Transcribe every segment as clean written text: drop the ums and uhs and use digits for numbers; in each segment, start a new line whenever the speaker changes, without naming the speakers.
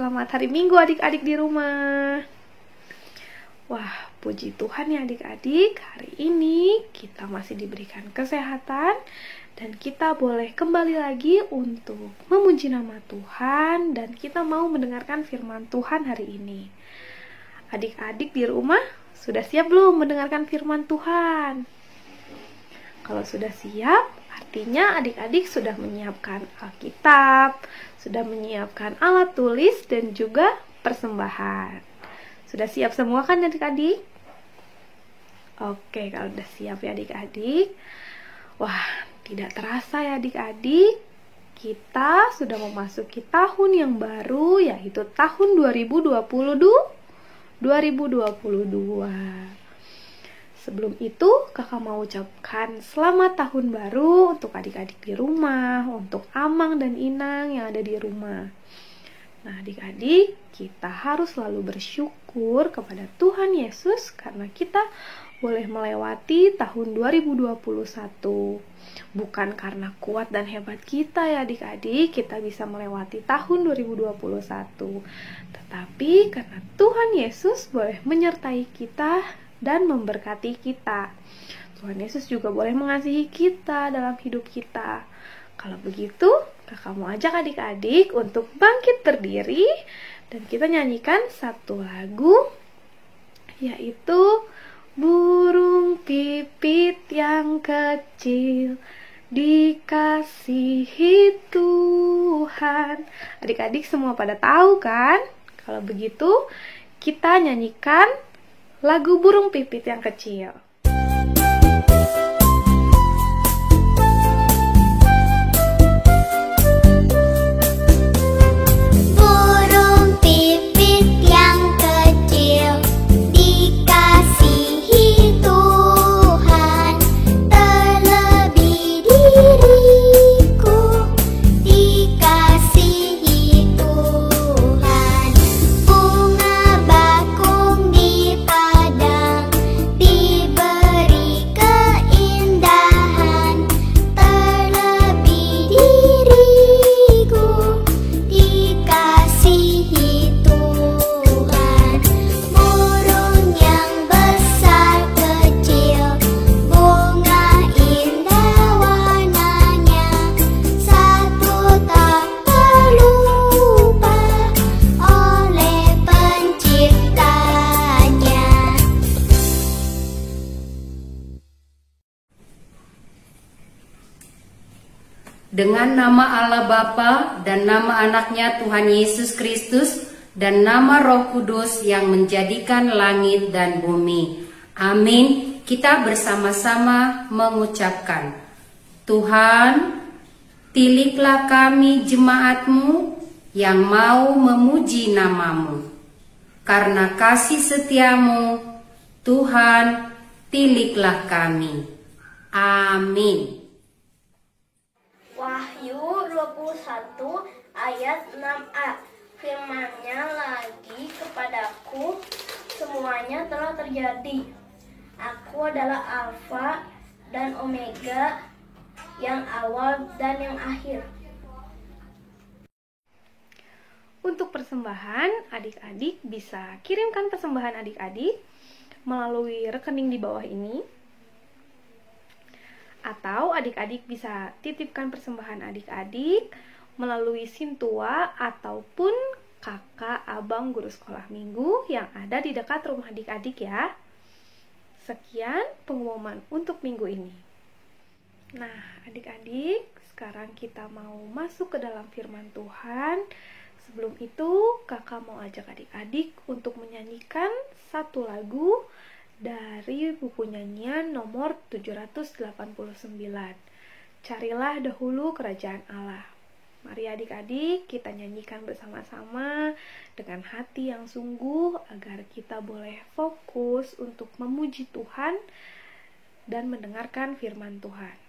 Selamat hari Minggu adik-adik di rumah. Wah, puji Tuhan ya adik-adik, hari ini kita masih diberikan kesehatan dan kita boleh kembali lagi untuk memuji nama Tuhan dan kita mau mendengarkan firman Tuhan hari ini. Adik-adik di rumah sudah siap belum mendengarkan firman Tuhan? Kalau sudah siap, artinya adik-adik sudah menyiapkan Alkitab, sudah menyiapkan alat tulis dan juga persembahan. Sudah siap semua kan adik-adik? Oke, kalau sudah siap ya adik-adik. Wah, tidak terasa ya adik-adik, kita sudah memasuki tahun yang baru, yaitu tahun 2022. Sebelum itu, kakak mau ucapkan selamat tahun baru untuk adik-adik di rumah, untuk Amang dan Inang yang ada di rumah. Nah, adik-adik, kita harus selalu bersyukur kepada Tuhan Yesus karena kita boleh melewati tahun 2021. Bukan karena kuat dan hebat kita ya adik-adik, kita bisa melewati tahun 2021. Tetapi karena Tuhan Yesus boleh menyertai kita dan memberkati kita. Tuhan Yesus juga boleh mengasihi kita dalam hidup kita. Kalau begitu, kakak mau ajak adik-adik untuk bangkit berdiri dan kita nyanyikan satu lagu, yaitu burung pipit yang kecil dikasihi Tuhan. Adik-adik semua pada tahu kan? Kalau begitu, kita nyanyikan lagu burung pipit yang kecil.
Dengan nama Allah Bapa dan nama anaknya Tuhan Yesus Kristus dan nama Roh Kudus yang menjadikan langit dan bumi. Amin. Kita bersama-sama mengucapkan, Tuhan, pilihlah kami jemaat-Mu yang mau memuji nama-Mu. Karena kasih setiamu, Tuhan, pilihlah kami. Amin.
Wahyu 21 ayat 6a. Firman-Nya lagi kepadaku, semuanya telah terjadi. Aku adalah Alfa dan Omega, yang awal dan yang akhir.
Untuk persembahan, adik-adik bisa kirimkan persembahan adik-adik melalui rekening di bawah ini. Atau adik-adik bisa titipkan persembahan adik-adik melalui Sintua ataupun kakak abang guru sekolah minggu yang ada di dekat rumah adik-adik ya. Sekian pengumuman untuk minggu ini. Nah, adik-adik, sekarang kita mau masuk ke dalam firman Tuhan. Sebelum itu, kakak mau ajak adik-adik untuk menyanyikan satu lagu dari buku nyanyian nomor 789. Carilah dahulu kerajaan Allah. Mari adik-adik kita nyanyikan bersama-sama dengan hati yang sungguh agar kita boleh fokus untuk memuji Tuhan dan mendengarkan firman Tuhan.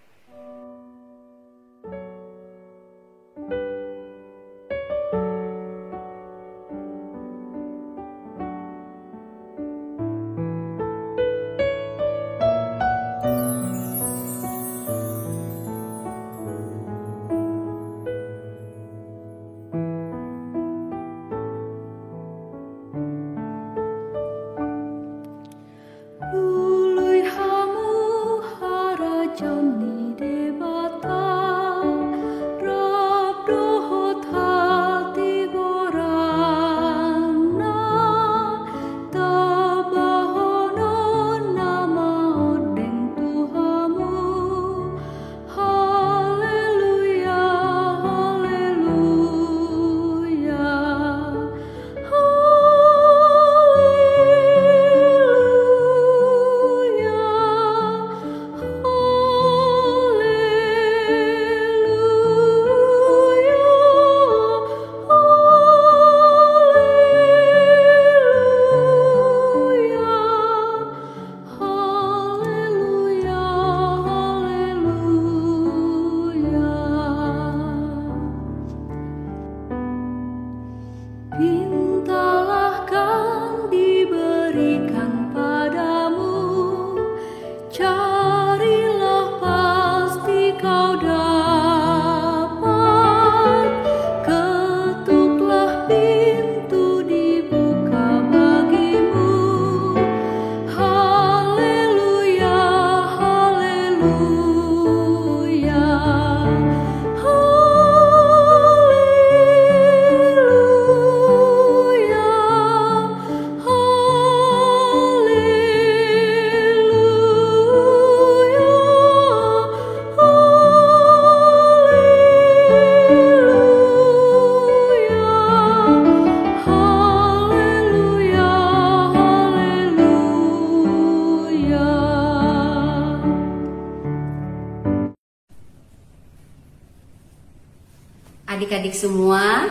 Adik-adik semua,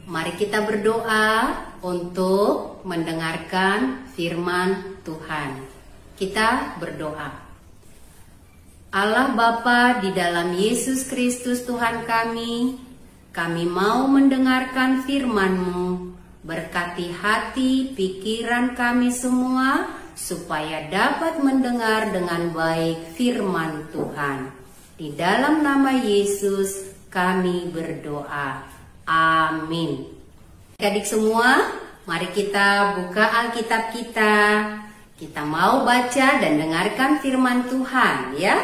mari kita berdoa untuk mendengarkan firman Tuhan. Kita berdoa. Allah Bapa di dalam Yesus Kristus Tuhan kami mau mendengarkan firman-Mu. Berkati hati, pikiran kami semua supaya dapat mendengar dengan baik firman Tuhan. Di dalam nama Yesus kami berdoa. Amin. Adik semua, mari kita buka Alkitab kita. Kita mau baca dan dengarkan firman Tuhan ya.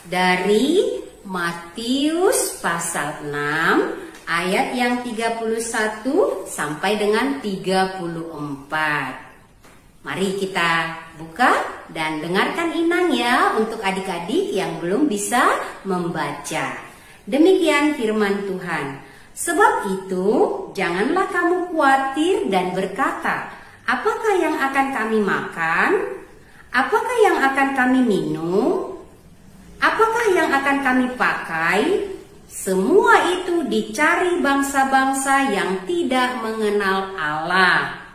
Dari Matius pasal 6 ayat yang 31 sampai dengan 34. Mari kita buka dan dengarkan inang ya untuk adik-adik yang belum bisa membaca. Demikian firman Tuhan. Sebab itu, janganlah kamu khawatir dan berkata, apakah yang akan kami makan? Apakah yang akan kami minum? Apakah yang akan kami pakai? Semua itu dicari bangsa-bangsa yang tidak mengenal Allah.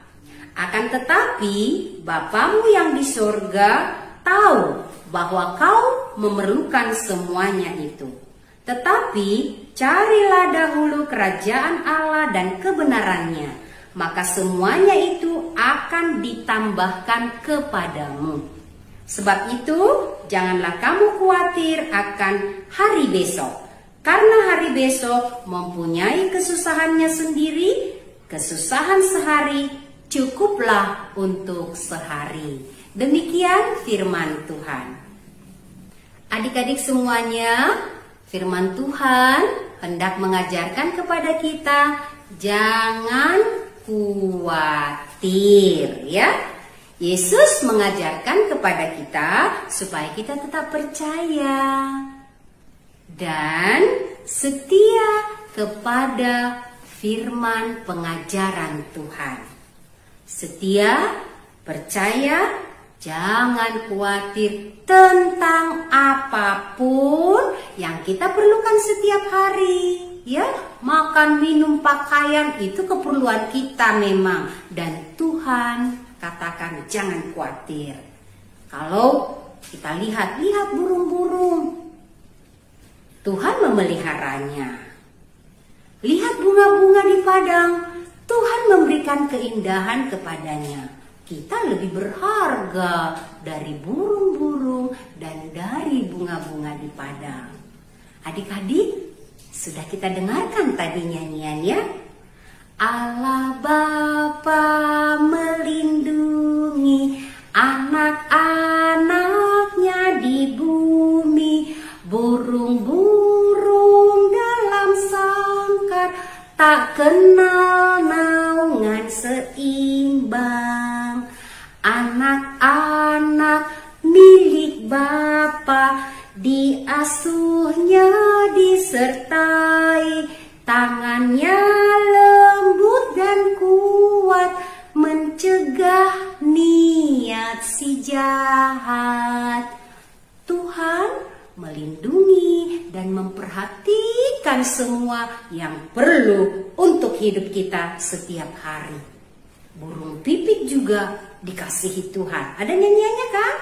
Akan tetapi, Bapamu yang di sorga tahu bahwa kau memerlukan semuanya itu. Tetapi, carilah dahulu kerajaan Allah dan kebenarannya, maka semuanya itu akan ditambahkan kepadamu. Sebab itu, janganlah kamu khawatir akan hari besok, karena hari besok mempunyai kesusahannya sendiri. Kesusahan sehari cukuplah untuk sehari. Demikian firman Tuhan. Adik-adik semuanya, firman Tuhan hendak mengajarkan kepada kita jangan khawatir ya. Yesus mengajarkan kepada kita supaya kita tetap percaya dan setia kepada firman pengajaran Tuhan. Setia, percaya, jangan khawatir tentang apapun yang kita perlukan setiap hari. Ya, makan, minum, pakaian itu keperluan kita memang. Dan Tuhan katakan jangan khawatir. Kalau kita lihat burung-burung, Tuhan memeliharanya. Lihat bunga-bunga di padang, Tuhan memberikan keindahan kepadanya. Kita lebih berharga dari burung-burung dan dari bunga-bunga di padang. Adik-adik, sudah kita dengarkan tadi nyanyian ya? Allah Bapa melindungi anak-anaknya di bumi, burung-burung dalam sangkar tak kenal naungan seimbang. Anak-anak milik Bapa diasuhnya disertai, tangannya lembut dan kuat mencegah niat si jahat. Tuhan melindungi dan memperhatikan semua yang perlu untuk hidup kita setiap hari. Burung pipit juga dikasihi Tuhan. Ada nyanyiannya kan?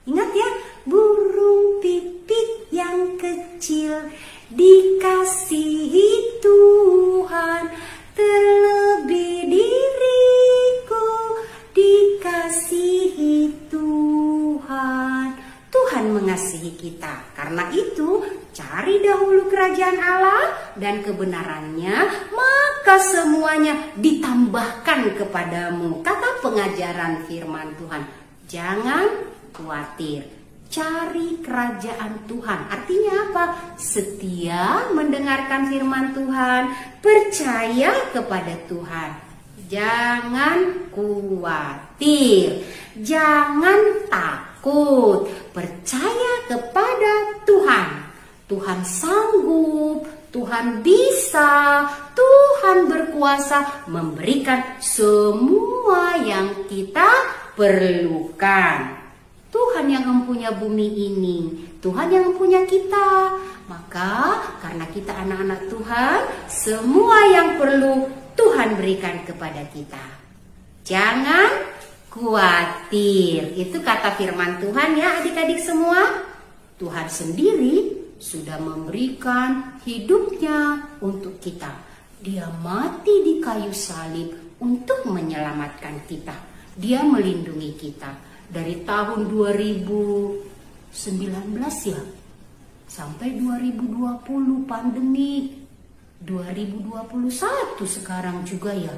Ingat ya, burung pipit yang kecil dikasihi Tuhan, terlebih diriku dikasihi Tuhan. Tuhan mengasihi kita. Karena itu, cari dahulu kerajaan Allah dan kebenarannya, maka semuanya ditambahkan kepadamu. Kata pengajaran firman Tuhan, jangan khawatir, cari kerajaan Tuhan. Artinya apa? Setia mendengarkan firman Tuhan, percaya kepada Tuhan. Jangan khawatir, jangan takut, percaya kepada Tuhan. Tuhan sanggup, Tuhan bisa, Tuhan berkuasa memberikan semua yang kita perlukan. Tuhan yang mempunyai bumi ini, Tuhan yang punya kita. Maka karena kita anak-anak Tuhan, semua yang perlu Tuhan berikan kepada kita. Jangan khawatir. Itu kata firman Tuhan ya adik-adik semua. Tuhan sendiri sudah memberikan hidupnya untuk kita. Dia mati di kayu salib untuk menyelamatkan kita. Dia melindungi kita dari tahun 2019 ya sampai 2020 pandemi, 2021 sekarang juga ya.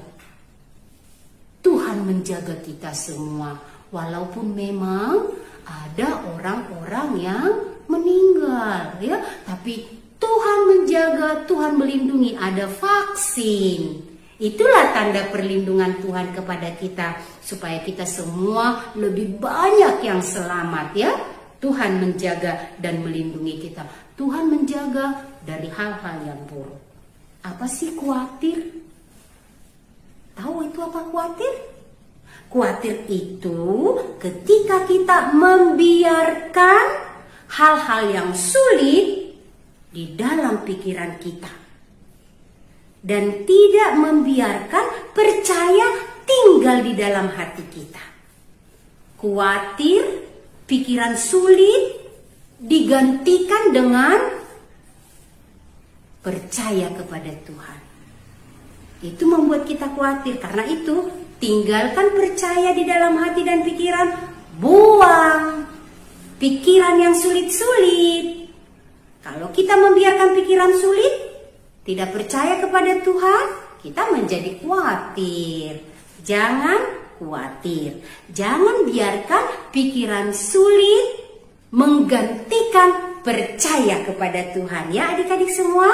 Tuhan menjaga kita semua walaupun memang ada orang-orang yang meninggal ya, tapi Tuhan menjaga, Tuhan melindungi, ada vaksin. Itulah tanda perlindungan Tuhan kepada kita supaya kita semua lebih banyak yang selamat ya. Tuhan menjaga dan melindungi kita. Tuhan menjaga dari hal-hal yang buruk. Apa sih khawatir? Tahu itu apa khawatir? Khawatir itu ketika kita membiarkan hal-hal yang sulit di dalam pikiran kita. Dan tidak membiarkan percaya tinggal di dalam hati kita. Khawatir, pikiran sulit digantikan dengan percaya kepada Tuhan. Itu membuat kita khawatir. Karena itu tinggalkan percaya di dalam hati dan pikiran. Buang pikiran yang sulit-sulit. Kalau kita membiarkan pikiran sulit, tidak percaya kepada Tuhan, kita menjadi khawatir. Jangan khawatir. Jangan biarkan pikiran sulit menggantikan percaya kepada Tuhan. Ya adik-adik semua.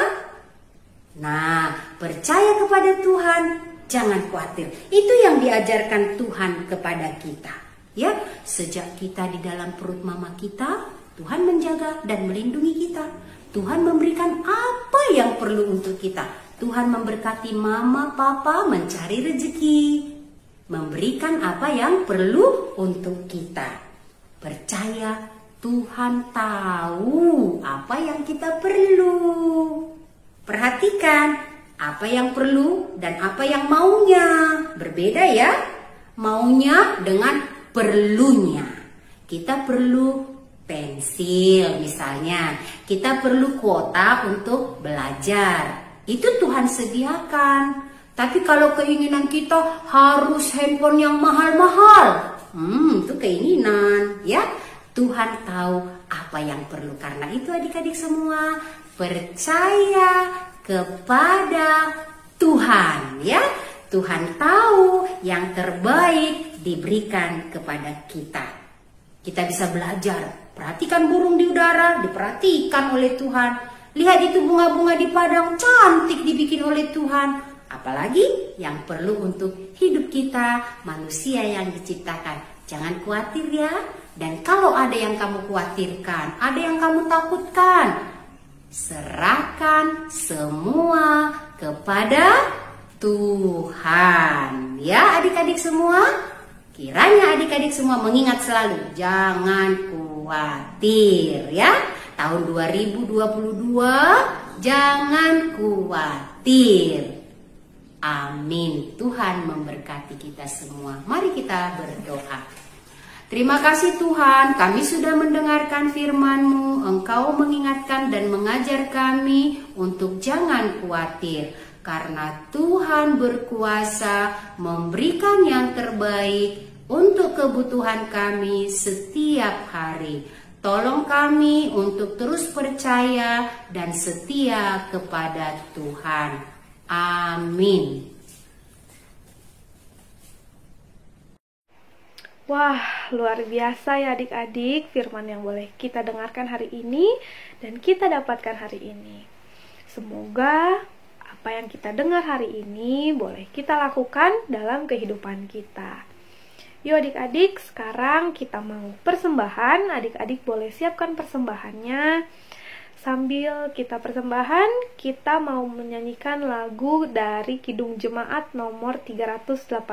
Nah, percaya kepada Tuhan, jangan khawatir. Itu yang diajarkan Tuhan kepada kita. Ya, sejak kita di dalam perut mama kita, Tuhan menjaga dan melindungi kita. Tuhan memberikan apa yang perlu untuk kita. Tuhan memberkati mama, papa mencari rezeki. Memberikan apa yang perlu untuk kita. Percaya Tuhan tahu apa yang kita perlu. Perhatikan apa yang perlu dan apa yang maunya. Berbeda ya. Maunya dengan perlunya. Kita perlu pensil misalnya. Kita perlu kuota untuk belajar. Itu Tuhan sediakan. Tapi kalau keinginan kita harus handphone yang mahal-mahal, itu keinginan ya. Tuhan tahu apa yang perlu. Karena itu adik-adik semua, percaya kepada Tuhan ya. Tuhan tahu yang terbaik diberikan kepada kita. Kita bisa belajar. Perhatikan burung di udara, diperhatikan oleh Tuhan. Lihat itu bunga-bunga di padang, cantik dibikin oleh Tuhan. Apalagi yang perlu untuk hidup kita, manusia yang diciptakan. Jangan khawatir ya. Dan kalau ada yang kamu khawatirkan, ada yang kamu takutkan, serahkan semua kepada Tuhan. Ya adik-adik semua, kiranya adik-adik semua mengingat selalu, jangan khawatir ya. Tahun 2022, jangan khawatir. Amin. Tuhan memberkati kita semua. Mari kita berdoa. Terima kasih Tuhan, kami sudah mendengarkan firman-Mu. Engkau mengingatkan dan mengajar kami untuk jangan khawatir. Karena Tuhan berkuasa memberikan yang terbaik untuk kebutuhan kami setiap hari. Tolong kami untuk terus percaya dan setia kepada Tuhan. Amin.
Wah, luar biasa ya adik-adik firman yang boleh kita dengarkan hari ini dan kita dapatkan hari ini. Semoga apa yang kita dengar hari ini boleh kita lakukan dalam kehidupan kita. Yuk adik-adik, sekarang kita mau persembahan. Adik-adik boleh siapkan persembahannya. Sambil kita persembahan, kita mau menyanyikan lagu dari Kidung Jemaat nomor 384.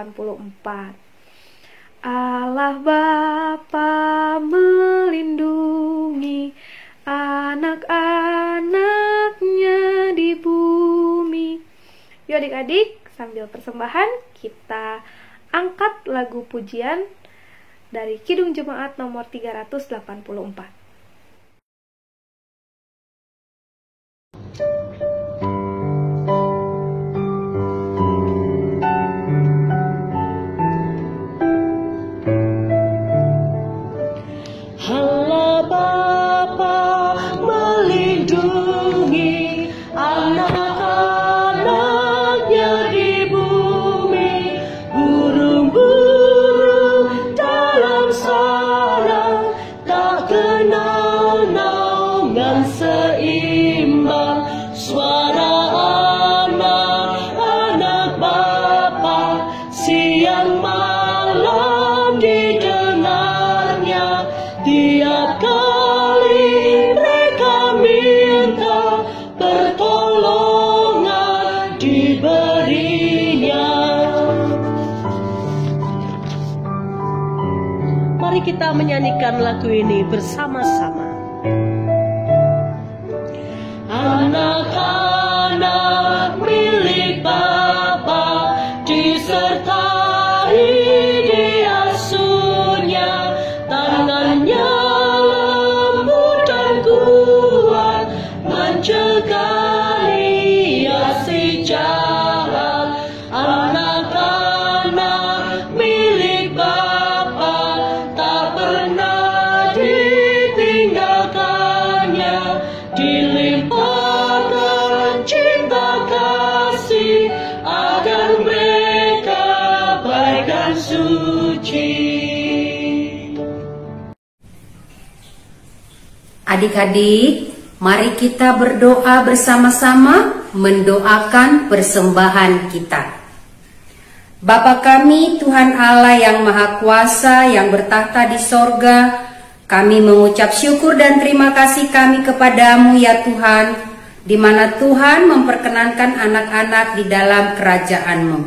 Allah Bapa melindungi, anak-anaknya di bumi. Yuk adik-adik, sambil persembahan kita angkat lagu pujian dari Kidung Jemaat nomor 384.
Allah Bapa melindungi anak-anaknya di bumi, burung-burung dalam sarang tak kenal naungan seimbang. Suara anak-anak Bapa siang malam didengarnya. Tiap kali mereka minta pertolongan diberinya. Mari kita menyanyikan lagu ini bersama-sama. Anak-anak milik Bapa disertai diasuhnya, tangannya lembut dan kuat mencegah ia si jahat. Anak-anak milik Bapa tak pernah ditinggalkannya, dilimpahkan cinta kasih agar mereka baik dan suci.
Adik-adik, mari kita berdoa bersama-sama mendoakan persembahan kita. Bapa kami, Tuhan Allah yang Maha Kuasa yang bertahta di sorga, kami mengucap syukur dan terima kasih kami kepadamu ya Tuhan, di mana Tuhan memperkenankan anak-anak di dalam kerajaan-Mu.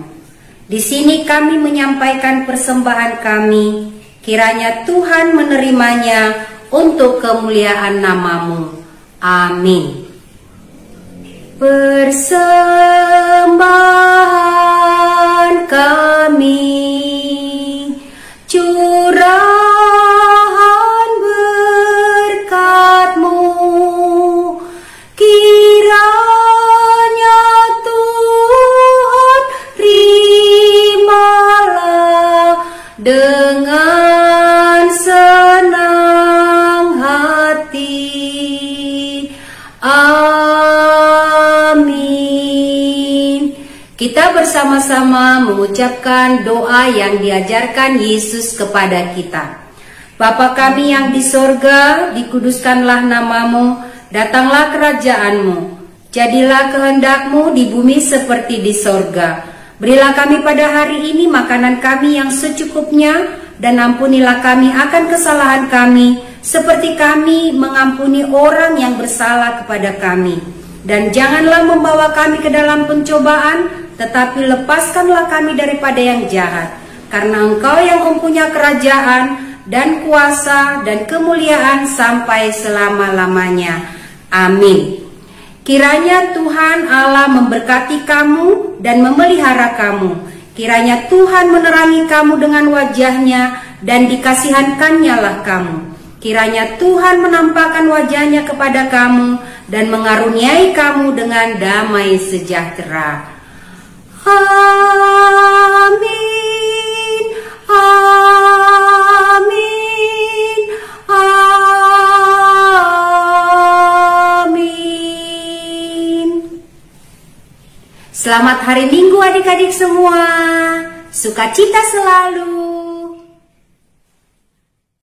Di sini kami menyampaikan persembahan kami, kiranya Tuhan menerimanya untuk kemuliaan nama-Mu. Amin. Persembahan kami, curahan berkat-Mu, kiranya Tuhan terimalah dengan senang hati. Amin. Kita bersama-sama mengucapkan doa yang diajarkan Yesus kepada kita. Bapa kami yang di sorga, dikuduskanlah nama-Mu, datanglah kerajaan-Mu, jadilah kehendak-Mu di bumi seperti di sorga. Berilah kami pada hari ini makanan kami yang secukupnya, dan ampunilah kami akan kesalahan kami, seperti kami mengampuni orang yang bersalah kepada kami. Dan janganlah membawa kami ke dalam pencobaan, tetapi lepaskanlah kami daripada yang jahat. Karena Engkau yang mempunyai kerajaan dan kuasa dan kemuliaan sampai selama-lamanya. Amin. Kiranya Tuhan Allah memberkati kamu dan memelihara kamu. Kiranya Tuhan menerangi kamu dengan wajah-Nya dan dikasihankannya lah kamu. Kiranya Tuhan menampakkan wajah-Nya kepada kamu dan mengaruniai kamu dengan damai sejahtera. Amin. Amin. Amin. Selamat hari Minggu adik-adik semua. Sukacita selalu.